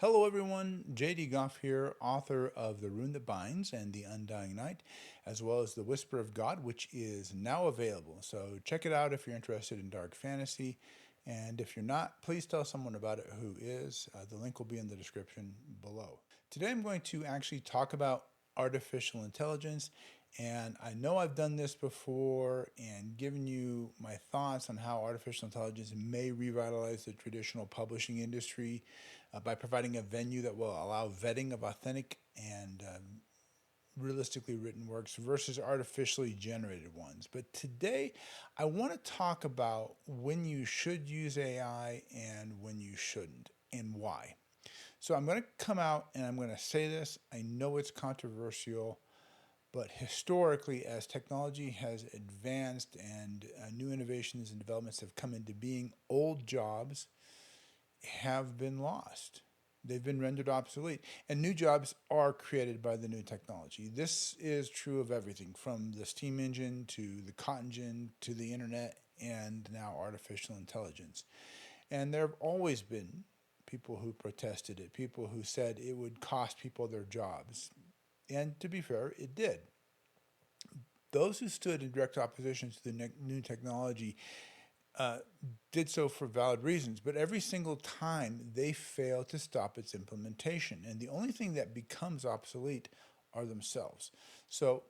Hello everyone, JD Goff here, author of The Rune That Binds and The Undying Night, as well as The Whisper of God, which is now available. So check it out if you're interested in dark fantasy, and if you're not, please tell someone about it who is. The link will be in the description below. Today I'm going to actually talk about artificial intelligence, and I know I've done this before and given you my thoughts on how artificial intelligence may revitalize the traditional publishing industry by providing a venue that will allow vetting of authentic and realistically written works versus artificially generated ones. But today, I want to talk about when you should use AI and when you shouldn't, and why. So I'm going to come out and I'm going to say this. I know it's controversial, but historically, as technology has advanced and new innovations and developments have come into being, old jobs have been lost. They've been rendered obsolete, and new jobs are created by the new technology. This is true of everything from the steam engine to the cotton gin to the internet and now artificial intelligence. And there have always been people who protested it, people who said it would cost people their jobs. And to be fair, it did. Those who stood in direct opposition to the new technology uh, did so for valid reasons, but every single time they fail to stop its implementation. And the only thing that becomes obsolete are themselves. So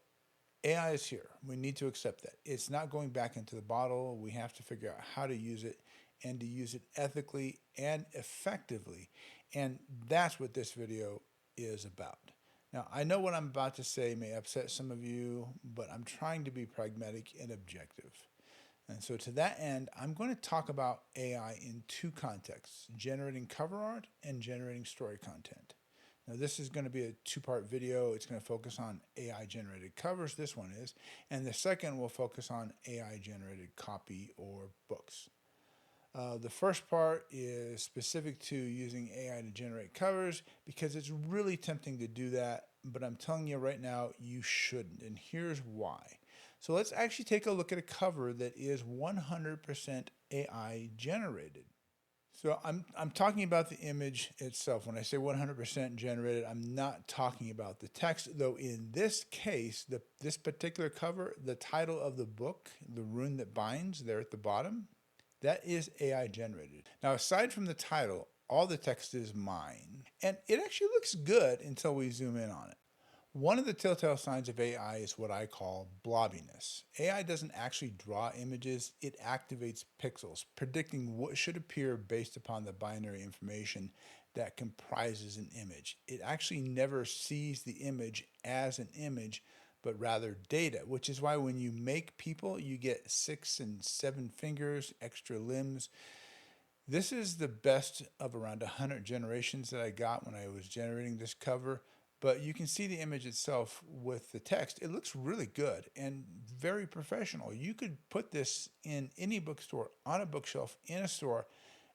AI is here. We need to accept that. It's not going back into the bottle. We have to figure out how to use it and to use it ethically and effectively. And that's what this video is about. Now, I know what I'm about to say may upset some of you, but I'm trying to be pragmatic and objective. And so to that end, I'm going to talk about AI in two contexts, generating cover art and generating story content. Now this is going to be a two-part video. It's going to focus on AI generated covers, this one is, and the second will focus on AI generated copy or books. The first part is specific to using AI to generate covers because it's really tempting to do that, but I'm telling you right now, you shouldn't, and here's why. So let's actually take a look at a cover that is 100% AI generated. So I'm talking about the image itself. When I say 100% generated, I'm not talking about the text, though in this case, this particular cover, the title of the book, The Rune That Binds, there at the bottom, that is AI generated. Now, aside from the title, all the text is mine. And it actually looks good until we zoom in on it. One of the telltale signs of AI is what I call blobbiness. AI doesn't actually draw images, it activates pixels, predicting what should appear based upon the binary information that comprises an image. It actually never sees the image as an image, but rather data, which is why when you make people, you get 6 and 7 fingers, extra limbs. This is the best of around 100 generations that I got when I was generating this cover, but you can see the image itself with the text. It looks really good and very professional. You could put this in any bookstore, on a bookshelf, in a store,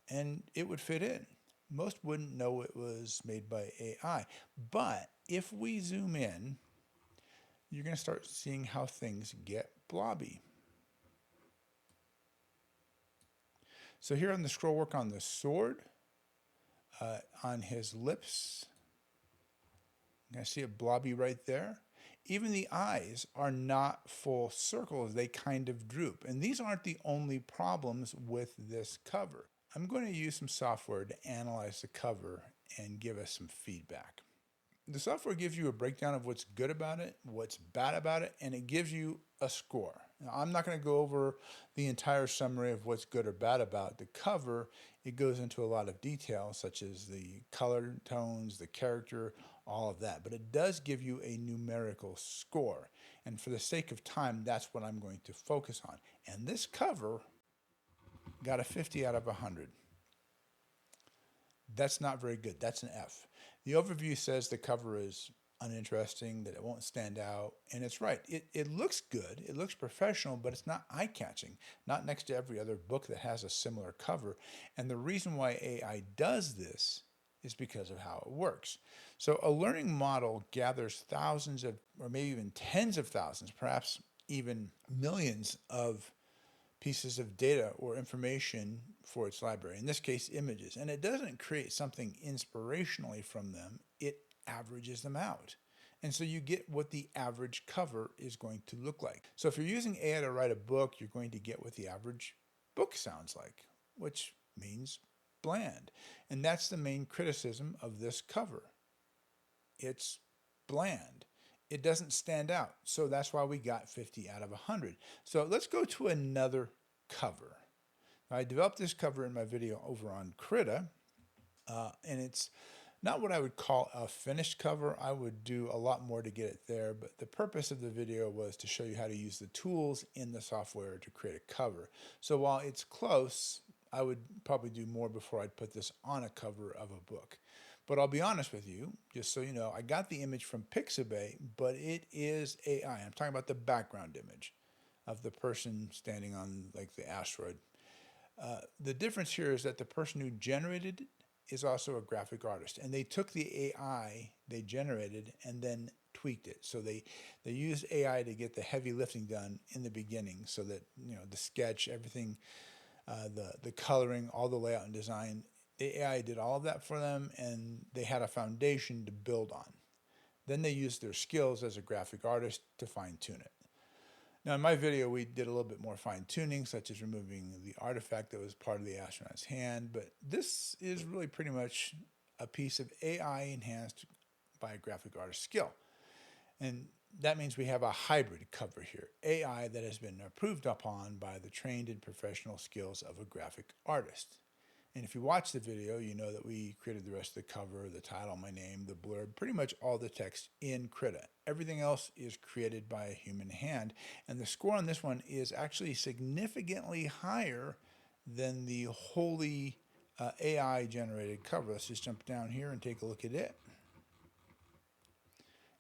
and it would fit in. Most wouldn't know it was made by AI. But if we zoom in, you're going to start seeing how things get blobby. So here on the scroll work on the sword, on his lips, you see it blobby right there. Even the eyes are not full circles, they kind of droop. And these aren't the only problems with this cover. I'm going to use some software to analyze the cover and give us some feedback. The software gives you a breakdown of what's good about it, what's bad about it, and it gives you a score. Now, I'm not going to go over the entire summary of what's good or bad about the cover. It goes into a lot of detail, such as the color tones, the character, all of that. But it does give you a numerical score. And for the sake of time, that's what I'm going to focus on. And this cover got a 50 out of 100. That's not very good. That's an F. The overview says the cover is uninteresting, that it won't stand out, and it's right. It looks good, it looks professional, but it's not eye-catching, not next to every other book that has a similar cover. And the reason why AI does this is because of how it works. So a learning model gathers thousands of, or maybe even tens of thousands, perhaps even millions of pieces of data or information for its library, in this case, images. And it doesn't create something inspirationally from them, it averages them out. And so you get what the average cover is going to look like. So if you're using AI to write a book, you're going to get what the average book sounds like, which means bland. And that's the main criticism of this cover. It's bland. It doesn't stand out. So that's why we got 50 out of 100. So let's go to another cover. I developed this cover in my video over on Krita, and it's not what I would call a finished cover. I would do a lot more to get it there, but the purpose of the video was to show you how to use the tools in the software to create a cover. So while it's close, I would probably do more before I'd put this on a cover of a book. But I'll be honest with you, just so you know, I got the image from Pixabay, but it is AI. I'm talking about the background image of the person standing on like the asteroid. The difference here is that the person who generated it is also a graphic artist, and they took the AI they generated and then tweaked it. So they used AI to get the heavy lifting done in the beginning, so that the sketch, everything, the coloring, all the layout and design. The AI did all of that for them, and they had a foundation to build on. Then they used their skills as a graphic artist to fine-tune it. Now, in my video, we did a little bit more fine-tuning, such as removing the artifact that was part of the astronaut's hand, but this is really pretty much a piece of AI enhanced by a graphic artist skill. And that means we have a hybrid cover here, AI that has been improved upon by the trained and professional skills of a graphic artist. And if you watch the video, you know that we created the rest of the cover, the title, my name, the blurb, pretty much all the text in Krita. Everything else is created by a human hand. And the score on this one is actually significantly higher than the wholly AI-generated cover. Let's just jump down here and take a look at it.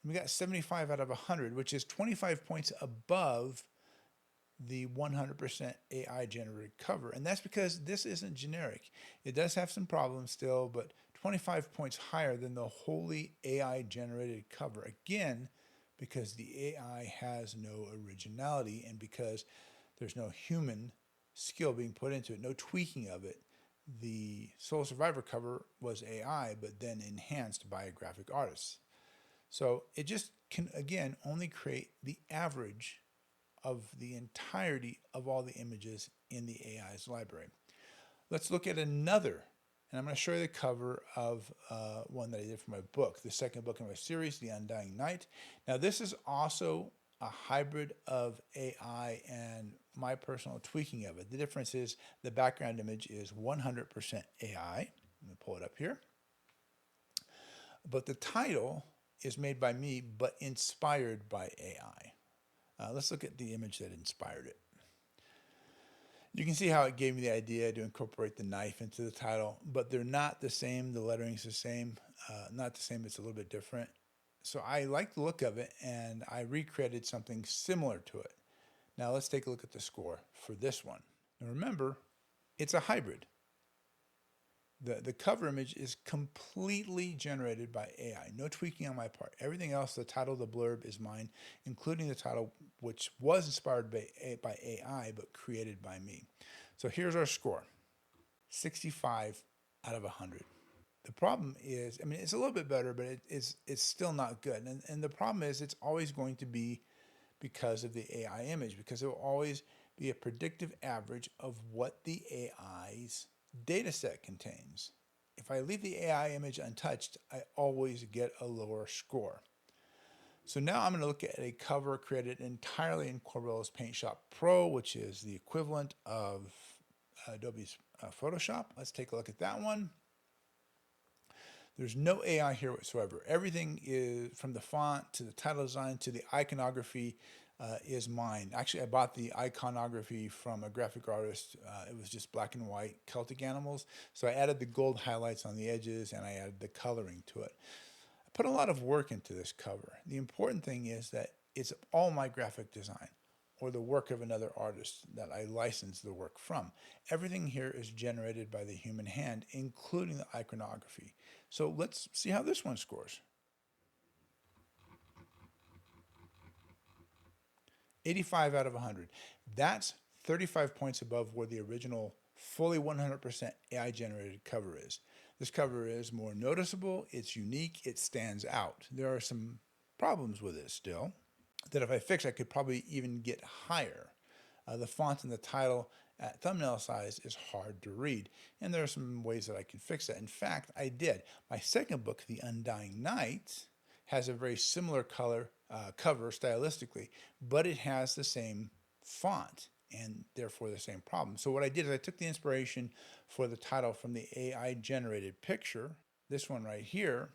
And we got 75 out of 100, which is 25 points above the 100% AI generated cover. And that's because this isn't generic. It does have some problems still, but 25 points higher than the wholly AI generated cover. Again, because the AI has no originality and because there's no human skill being put into it, no tweaking of it. The Soul Survivor cover was AI, but then enhanced by a graphic artist. So it just can, again, only create the average of the entirety of all the images in the AI's library. Let's look at another, and I'm going to show you the cover of one that I did for my book, the second book in my series, The Undying Night. Now this is also a hybrid of AI and my personal tweaking of it. The difference is the background image is 100% AI. Let me pull it up here. But the title is made by me, but inspired by AI. Let's look at the image that inspired it. You can see how it gave me the idea to incorporate the knife into the title, but they're not the same. The lettering's the same. Not the same, it's a little bit different. So I like the look of it, and I recreated something similar to it. Now let's take a look at the score for this one. Now remember, it's a hybrid. The cover image is completely generated by AI, no tweaking on my part. Everything else, the title, the blurb is mine, including the title, which was inspired by AI, but created by me. So here's our score, 65 out of 100. The problem is, I mean, it's a little bit better, but it's still not good. And the problem is it's always going to be because of the AI image, because it will always be a predictive average of what the AI's data set contains. If I leave the AI image untouched, I always get a lower score. So now I'm going to look at a cover created entirely in Corbella's Paint Shop Pro, which is the equivalent of Adobe's Photoshop. Let's take a look at that one. There's no AI here whatsoever. Everything is, from the font to the title design to the iconography, is mine. Actually, I bought the iconography from a graphic artist. It was just black and white Celtic animals. So I added the gold highlights on the edges and I added the coloring to it. I put a lot of work into this cover. The important thing is that it's all my graphic design or the work of another artist that I license the work from. Everything here is generated by the human hand, including the iconography. So let's see how this one scores. 85 out of 100. That's 35 points above where the original fully 100% AI generated cover is. This cover is more noticeable, it's unique, it stands out. There are some problems with it still that if I fix, I could probably even get higher. The font and the title at thumbnail size is hard to read, and there are some ways that I can fix that. In fact, I did. My second book, The Undying Night, has a very similar cover stylistically, but it has the same font and therefore the same problem. So what I did is I took the inspiration for the title from the AI generated picture, this one right here,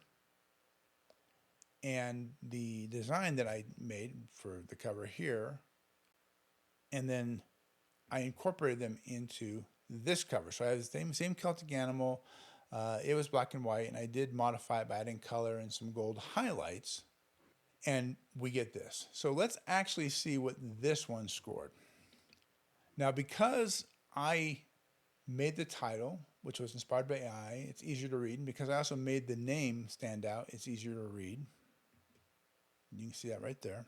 and the design that I made for the cover here, and then I incorporated them into this cover. So I have the same Celtic animal. It was black and white, and I did modify it by adding color and some gold highlights, and we get this. So let's actually see what this one scored. Now, because I made the title, which was inspired by AI, it's easier to read, and because I also made the name stand out, it's easier to read. You can see that right there.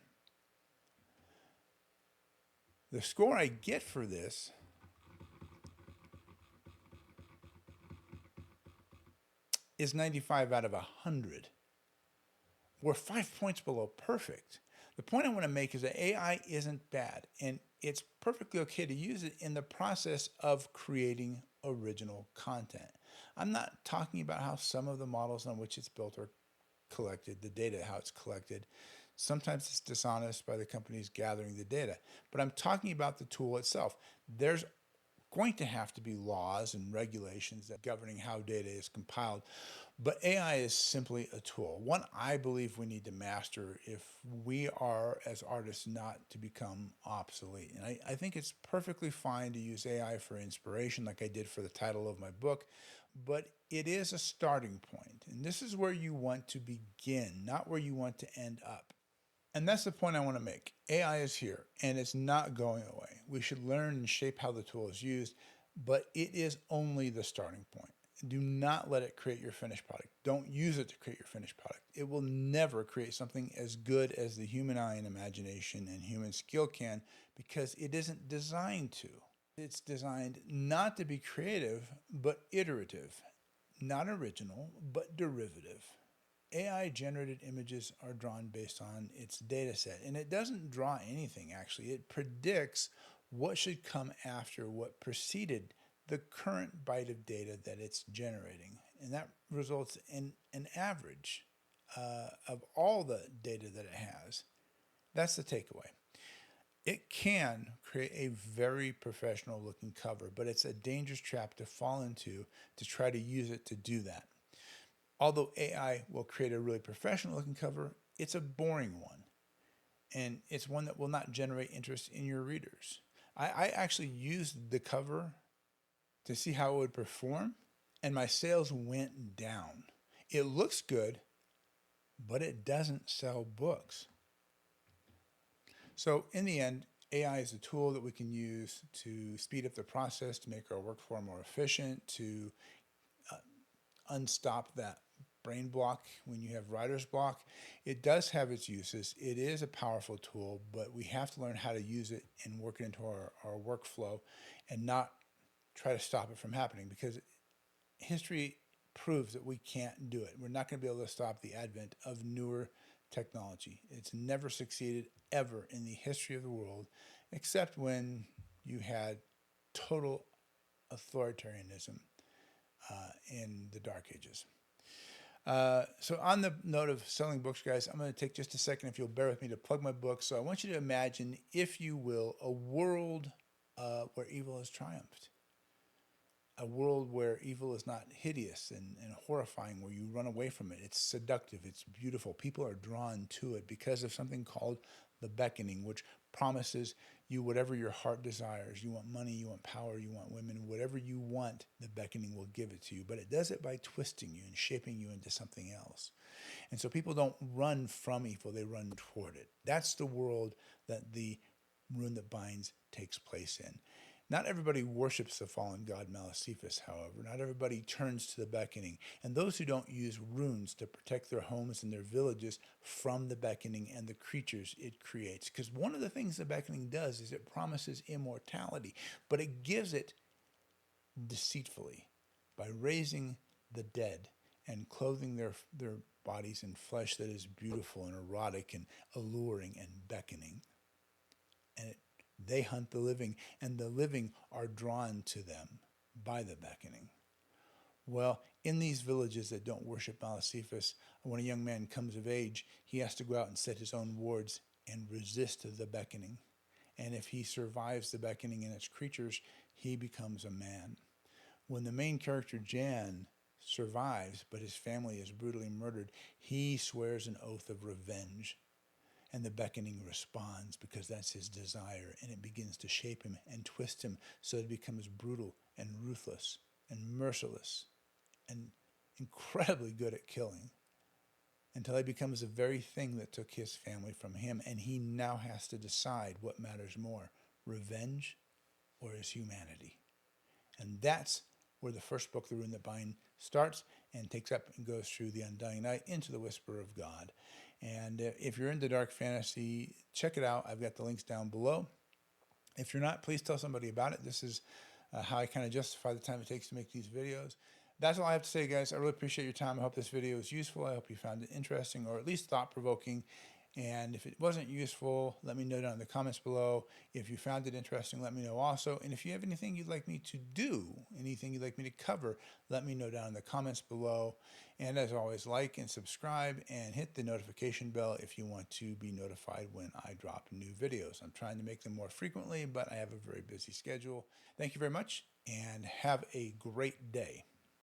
The score I get for this is 95 out of 100. We're 5 points below perfect. The point I want to make is that AI isn't bad, and it's perfectly okay to use it in the process of creating original content. I'm not talking about how some of the models on which it's built are collected, the data, how it's collected. Sometimes it's dishonest by the companies gathering the data, but I'm talking about the tool itself. There's going to have to be laws and regulations that governing how data is compiled, but AI is simply a tool. One I believe we need to master if we are, as artists, not to become obsolete. And I think it's perfectly fine to use AI for inspiration, like I did for the title of my book, but it is a starting point. And this is where you want to begin, not where you want to end up. And that's the point I want to make. AI is here, and it's not going away. We should learn and shape how the tool is used, but it is only the starting point. Do not let it create your finished product. Don't use it to create your finished product. It will never create something as good as the human eye and imagination and human skill can, because it isn't designed to. It's designed not to be creative, but iterative. Not original, but derivative. AI generated images are drawn based on its data set, and it doesn't draw anything actually. It predicts what should come after what preceded the current byte of data that it's generating, and that results in an average of all the data that it has. That's the takeaway. It can create a very professional looking cover, but it's a dangerous trap to fall into to try to use it to do that. Although AI will create a really professional looking cover, it's a boring one. And it's one that will not generate interest in your readers. I actually used the cover to see how it would perform, and my sales went down. It looks good, but it doesn't sell books. So in the end, AI is a tool that we can use to speed up the process, to make our workflow more efficient, to unstop that brain block when you have writer's block. It does have its uses. It is a powerful tool, but we have to learn how to use it and work it into our workflow and not try to stop it from happening, because history proves that we can't do it. We're not going to be able to stop the advent of newer technology. It's never succeeded ever in the history of the world, except when you had total authoritarianism in the Dark Ages. So on the note of selling books, guys, I'm going to take just a second, if you'll bear with me, to plug my book. So I want you to imagine, if you will, a world where evil has triumphed. A world where evil is not hideous and horrifying, where you run away from it. It's seductive. It's beautiful. People are drawn to it because of something called the beckoning, which promises you whatever your heart desires. You want money, you want power, you want women, whatever you want, the beckoning will give it to you. But it does it by twisting you and shaping you into something else. And so people don't run from evil, they run toward it. That's the world that the Rune That Binds takes place in. Not everybody worships the fallen god Malasiphus, however. Not everybody turns to the beckoning. And those who don't use runes to protect their homes and their villages from the beckoning and the creatures it creates. Because one of the things the beckoning does is it promises immortality, but it gives it deceitfully by raising the dead and clothing their bodies in flesh that is beautiful and erotic and alluring and beckoning. And they hunt the living, and the living are drawn to them by the beckoning. Well, in these villages that don't worship Malasiphus, when a young man comes of age, he has to go out and set his own wards and resist the beckoning. And if he survives the beckoning and its creatures, he becomes a man. When the main character, Jan, survives, but his family is brutally murdered, he swears an oath of revenge. And the beckoning responds because that's his desire, and it begins to shape him and twist him so that he becomes brutal and ruthless and merciless and incredibly good at killing, until he becomes the very thing that took his family from him, and he now has to decide what matters more, revenge or his humanity. And that's where the first book, The Rune That Binds, starts and takes up and goes through The Undying Night into the Whisper of God. And if you're into dark fantasy, check it out. I've got the links down below. If you're not, please tell somebody about it. This is how I kind of justify the time it takes to make these videos. That's all I have to say, guys. I really appreciate your time. I hope this video was useful. I hope you found it interesting or at least thought-provoking. And if it wasn't useful, let me know down in the comments below. If you found it interesting, let me know also. And if you have anything you'd like me to do, anything you'd like me to cover, let me know down in the comments below. And as always, like and subscribe and hit the notification bell if you want to be notified when I drop new videos. I'm trying to make them more frequently, but I have a very busy schedule. Thank you very much and have a great day.